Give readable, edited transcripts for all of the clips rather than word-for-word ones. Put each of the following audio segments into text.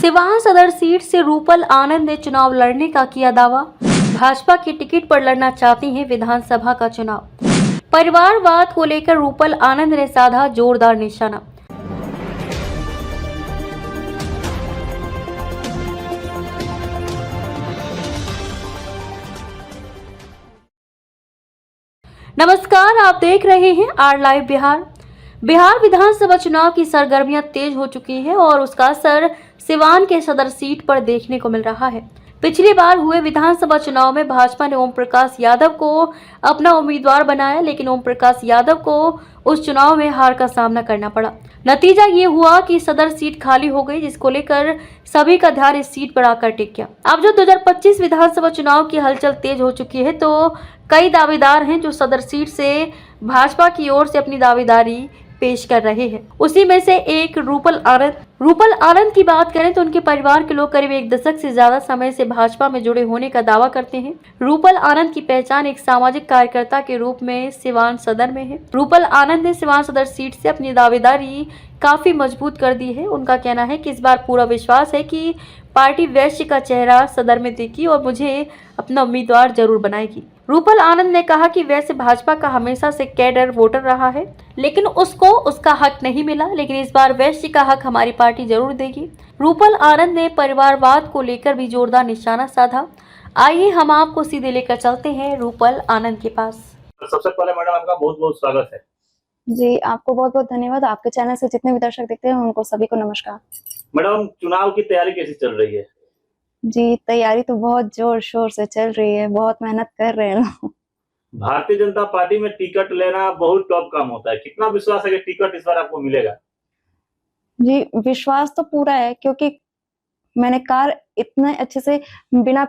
सिवान सदर सीट से रूपल आनंद ने चुनाव लड़ने का किया दावा। भाजपा की टिकट पर लड़ना चाहती हैं विधानसभा का चुनाव। परिवारवाद को लेकर रूपल आनंद ने साधा जोरदार निशाना। नमस्कार, आप देख रहे हैं आर लाइव बिहार। बिहार विधानसभा चुनाव की सरगर्मियां तेज हो चुकी है और उसका असर सिवान के सदर सीट पर देखने को मिल रहा है। पिछली बार हुए विधानसभा चुनाव में भाजपा ने ओम प्रकाश यादव को अपना उम्मीदवार बनाया, लेकिन ओम प्रकाश यादव को उस चुनाव में हार का सामना करना पड़ा। नतीजा ये हुआ कि सदर सीट खाली हो गई, जिसको लेकर सभी का ध्यान इस सीट पर आकर टिक गया। अब जो 2025 विधानसभा चुनाव की हलचल तेज हो चुकी है, तो कई दावेदार हैं जो सदर सीट से भाजपा की ओर से अपनी दावेदारी पेश कर रहे हैं। उसी में से एक रूपल आनंद की बात करें तो उनके परिवार के लोग करीब 1 दशक से ज्यादा समय से भाजपा में जुड़े होने का दावा करते हैं। रूपल आनंद की पहचान एक सामाजिक कार्यकर्ता के रूप में सिवान सदर में है। रूपल आनंद ने सिवान सदर सीट से अपनी दावेदारी काफी मजबूत कर दी है। उनका कहना है कि इस बार पूरा विश्वास है कि पार्टी वैश्य का चेहरा सदर में देगी और मुझे अपना उम्मीदवार जरूर बनाएगी। रूपल आनंद ने कहा कि वैसे भाजपा का हमेशा से कैडर वोटर रहा है, लेकिन उसको उसका हक नहीं मिला, लेकिन इस बार वैश्य का हक हमारी पार्टी जरूर देगी। रूपल आनंद ने परिवारवाद को लेकर भी जोरदार निशाना साधा। आइए हम आपको सीधे लेकर चलते हैं रूपल आनंद के पास। सबसे पहले मैडम आपका बहुत बहुत स्वागत है। जी, आपको बहुत बहुत धन्यवाद। आपके चैनल से जितने भी दर्शक देखते हैं उनको सभी को नमस्कार। मैडम, चुनाव की तैयारी कैसी चल रही है? जी, तैयारी तो बहुत जोर शोर से चल रही है, बहुत मेहनत कर रहे हैं लोग। भारतीय जनता पार्टी में टिकट लेना बहुत टफ काम होता है। कितना विश्वास है कि टिकट इस बार आपको मिलेगा? जी, विश्वास तो पूरा है, क्योंकि मैंने कार्य इतने अच्छे से बिना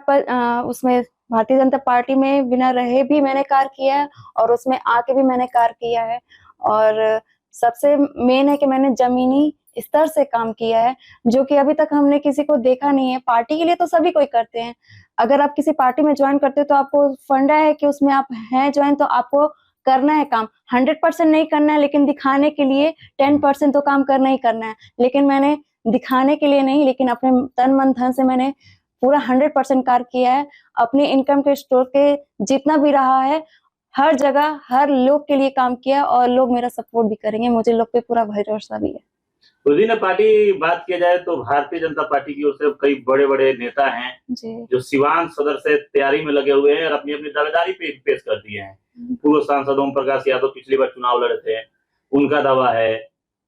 उसमें भारतीय जनता पार्टी में बिना रहे भी मैंने कार्य किया है और उसमें आके भी मैंने कार्य किया है। और सबसे मेन है कि मैंने जमीनी स्तर से काम किया है, जो कि अभी तक हमने किसी को देखा नहीं है। पार्टी के लिए तो सभी कोई करते हैं। अगर आप किसी पार्टी में ज्वाइन करते हो तो आपको फंडा है कि उसमें आप हैं ज्वाइन, तो आपको करना है काम। 100% नहीं करना है, लेकिन दिखाने के लिए 10% तो काम करना ही करना है। लेकिन मैंने दिखाने के लिए नहीं, लेकिन अपने तन मन धन से मैंने पूरा 100% कार्य किया है। अपने इनकम के स्टोर के जितना भी रहा है, हर जगह हर लोग के लिए काम किया और लोग मेरा सपोर्ट भी करेंगे। मुझे लोग पे पूरा भरोसा भी है। उसी ने पार्टी बात किया जाए तो भारतीय जनता पार्टी की ओर से कई बड़े बड़े नेता हैं जो सिवान सदर से तैयारी में लगे हुए हैं और अपनी अपनी दावेदारी पेश कर दिए हैं। पूर्व सांसद ओम प्रकाश यादव पिछली बार चुनाव लड़े थे, उनका दावा है।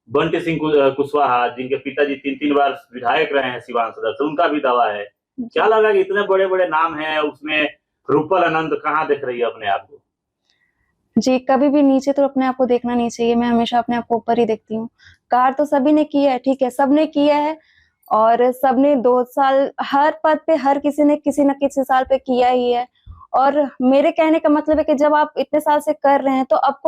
बंटी सिंह कुशवाहा, जिनके पिताजी 3 बार विधायक रहे हैं सिवान सदर से, उनका भी दावा है। क्या लगा कि इतने बड़े बड़े नाम हैं, उसमें रूपल आनंद कहाँ देख रही है अपने आप को? जी, कभी भी नीचे तो अपने आप को देखना नहीं चाहिए। मैं हमेशा अपने आप को ऊपर ही देखती हूँ। कार्य तो सभी ने किया है, ठीक है, सबने किया है और सबने 2 साल हर पद पे हर किसी ने किसी न किसी साल पे किया ही है। और मेरे कहने का मतलब है कि जब आप इतने साल से कर रहे हैं तो अब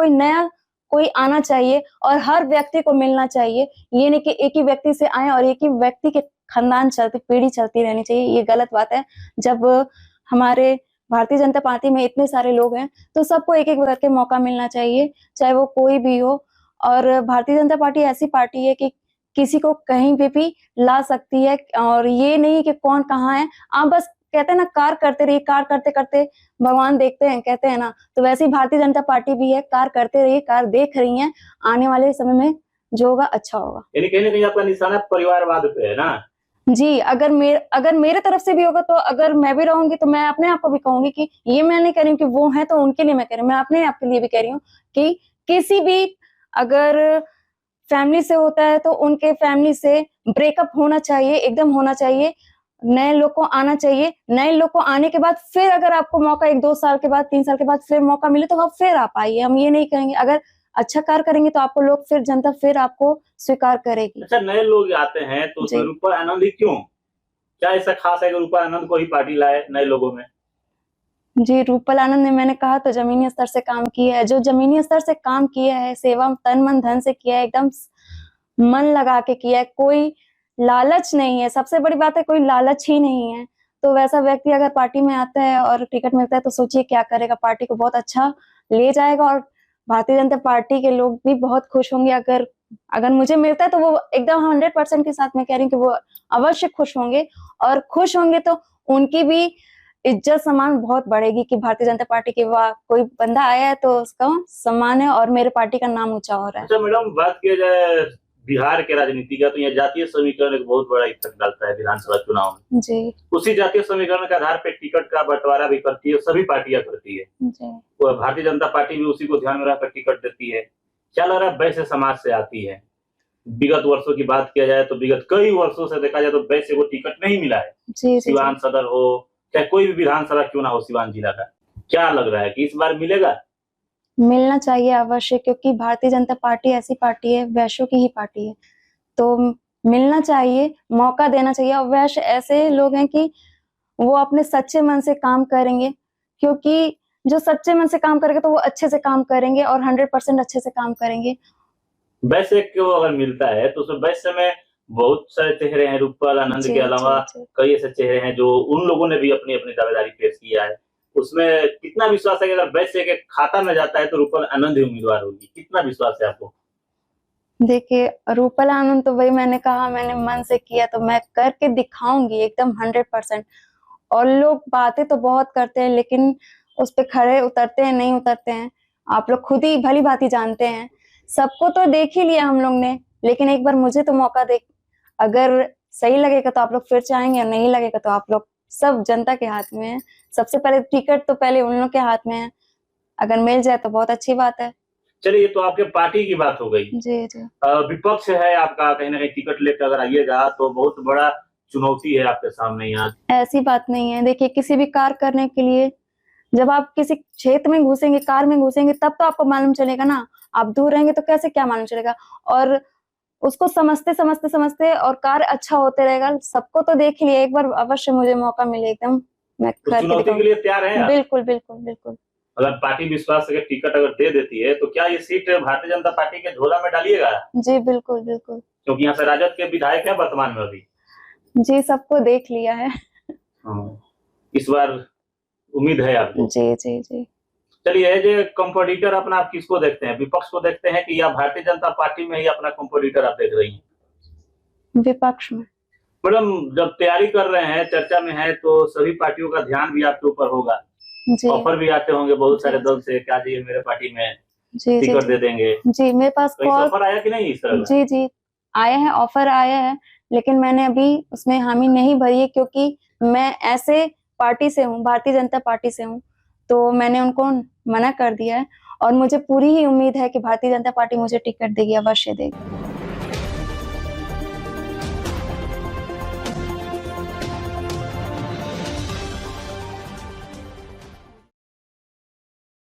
कोई आना चाहिए और हर व्यक्ति को मिलना चाहिए। ये नहीं कि एक ही व्यक्ति से आए और एक ही व्यक्ति के खानदान पीढ़ी चलती रहनी चाहिए, ये गलत बात है। जब हमारे भारतीय जनता पार्टी में इतने सारे लोग हैं तो सबको एक-एक करके मौका मिलना चाहिए, चाहे वो कोई भी हो। और भारतीय जनता पार्टी ऐसी पार्टी है कि किसी को कहीं पे भी ला सकती है और ये नहीं कि कौन कहाँ है। आप बस कहते हैं ना, कार्य करते रहिए, कार्य करते-करते भगवान देखते हैं, कहते हैं ना, तो वैसे ही भारतीय जनता पार्टी भी है। कार्य करते रहिए, कार्य देख रही हैं, आने वाले समय में जो होगा अच्छा होगा। यानी कहीं न कहीं आपका निशाना परिवारवाद पे है ना? जी, अगर मेरे तरफ से भी होगा तो अगर मैं भी रहूँगी तो मैं अपने आप को भी कहूँगी कि ये मैं नहीं कह रही हूँ कि वो हैं तो उनके लिए मैं कह रही हूँ, मैं अपने आप के लिए भी कह रही हूँ कि किसी भी अगर फैमिली से होता है तो उनके फैमिली से ब्रेकअप होना चाहिए, एकदम होना चाहिए। नए लोग को आना चाहिए। नए लोग को आने के बाद फिर अगर आपको मौका 1-2 साल के बाद, 3 साल के बाद फिर मौका मिले तो आप फिर आप आइए। हम ये नहीं कहेंगे, अगर अच्छा कार्य करेंगे तो आपको लोग फिर जनता फिर आपको स्वीकार करेगी। अच्छा, नए लोग आते हैं तो उसमें रूपल आनंद ही क्यों? क्या ऐसा खास है कि रूपल आनंद को ही पार्टी लाए नए लोगों में? जी, रूपल आनंद ने, मैंने कहा तो, ज़मीनी स्तर से काम किया है। जो ज़मीनी स्तर से काम किया है, सेवा तन मन धन से किया है, एकदम मन लगा के किया है, कोई लालच नहीं है। सबसे बड़ी बात है, कोई लालच ही नहीं है। तो वैसा व्यक्ति अगर पार्टी में आता है और टिकट मिलता है तो सोचिए क्या करेगा, पार्टी को बहुत अच्छा ले जाएगा और भारतीय जनता पार्टी के लोग भी बहुत खुश होंगे अगर अगर मुझे मिलता है तो वो एकदम 100% के साथ मैं कह रही हूँ कि वो अवश्य खुश होंगे, और खुश होंगे तो उनकी भी इज्जत सम्मान बहुत बढ़ेगी कि भारतीय जनता पार्टी के वाह कोई बंदा आया है तो उसका सम्मान है और मेरे पार्टी का नाम ऊंचा हो रहा है। अच्छा मैडम, बात किया जाए बिहार के राजनीति का, तो यहाँ जातीय समीकरण एक बहुत बड़ा इफेक्ट डालता है विधानसभा चुनाव में। जी उसी जातीय समीकरण के आधार पर टिकट का बंटवारा भी करती है, सभी पार्टियां करती है। जी तो भारतीय जनता पार्टी भी उसी को ध्यान में रखकर टिकट देती है। क्या लग रहा है, वैश्य समाज से आती है? विगत वर्षों की बात किया जाए तो विगत कई वर्षों से देखा जाए तो वैश्य को टिकट नहीं मिला है। जी सिवान सदर हो चाहे कोई भी विधानसभा क्यों ना हो सिवान जिला का, क्या लग रहा है कि इस बार मिलेगा? मिलना चाहिए अवश्य, क्योंकि भारतीय जनता पार्टी ऐसी पार्टी है, वैश्यों की ही पार्टी है, तो मिलना चाहिए, मौका देना चाहिए। और वैश्य ऐसे लोग हैं कि वो अपने सच्चे मन से काम करेंगे, क्योंकि जो सच्चे मन से काम करेंगे तो वो अच्छे से काम करेंगे और 100% अच्छे से काम करेंगे। वैश्य को अगर मिलता है तो उसमें वैश्य में बहुत सारे चेहरे हैं, रूपपाल आनंद के अलावा कई ऐसे चेहरे हैं जो उन लोगों ने भी अपनी अपनी दावेदारी पेश किया है। उसमें कितना विश्वास है कि अगर वैश्य के खाता में जाता है तो रूपल आनंद ही उम्मीदवार होगी? कितना विश्वास है आपको? देखिए, रूपल आनंद तो वही मैंने कहा, मैंने मन से किया तो मैं करके दिखाऊंगी एकदम 100%। और लोग बातें तो बहुत करते हैं लेकिन उस पे खड़े उतरते हैं नहीं उतरते हैं, आप लोग खुद ही भली भांति जानते हैं। सबको तो देख ही लिया हम लोग ने, लेकिन एक बार मुझे तो मौका दे, अगर सही लगेगा तो आप लोग फिर चाहेंगे और नहीं लगेगा तो आप लोग, सब जनता के हाथ में है। सबसे पहले टिकट तो पहले उन लोग के हाथ में है, अगर मिल जाए तो बहुत अच्छी बात है। चलिए, ये तो आपके पार्टी की बात हो गई। जी जी विपक्ष है आपका, कहीं ना कहीं टिकट लेकर अगर आइएगा तो बहुत बड़ा चुनौती है आपके सामने यहाँ। ऐसी बात नहीं है, देखिए किसी भी कार्य करने के लिए जब आप किसी क्षेत्र में घुसेंगे, कार में घुसेंगे, तब तो आपको मालूम चलेगा ना। आप दूर रहेंगे तो कैसे क्या मालूम चलेगा? और उसको समझते और कार्य अच्छा होते रहेगा। सबको तो देख ही लिया, एक बार अवश्य मुझे मौका मिले एकदम मैं तो चुनौती के लिए तैयार हैं आप? बिल्कुल बिल्कुल बिल्कुल। अगर पार्टी विश्वास से टिकट अगर दे देती है तो क्या ये सीट भारतीय जनता पार्टी के झोला में डालिएगा? जी बिल्कुल बिल्कुल। क्योंकि यहाँ से राजद के विधायक है वर्तमान में अभी। जी सबको देख लिया है। इस बार उम्मीद है आपको? जी जी जी। चलिए, एज ए कंपटीटर अपना आप किसको देखते हैं? विपक्ष को देखते हैं कि या भारतीय जनता पार्टी में ही अपना कंपटीटर आप देख रही हैं? विपक्ष में। मैडम, जब तैयारी कर रहे हैं, चर्चा में है, तो सभी पार्टियों का ध्यान भी आपके ऊपर होगा। ऑफर भी आते होंगे बहुत सारे दल से, क्या चाहिए मेरे पार्टी में, टिकट दे देंगे। जी मेरे पास ऑफर आया कि नहीं इस तरह? जी जी आया है, ऑफर आया है, लेकिन मैंने अभी उसमें हामी नहीं भरी है, क्योंकि मैं ऐसे पार्टी से हूँ, भारतीय जनता पार्टी से हूँ, तो मैंने उनको मना कर दिया है। और मुझे पूरी ही उम्मीद है कि भारतीय जनता पार्टी मुझे टिकट देगी, अवश्य देगी।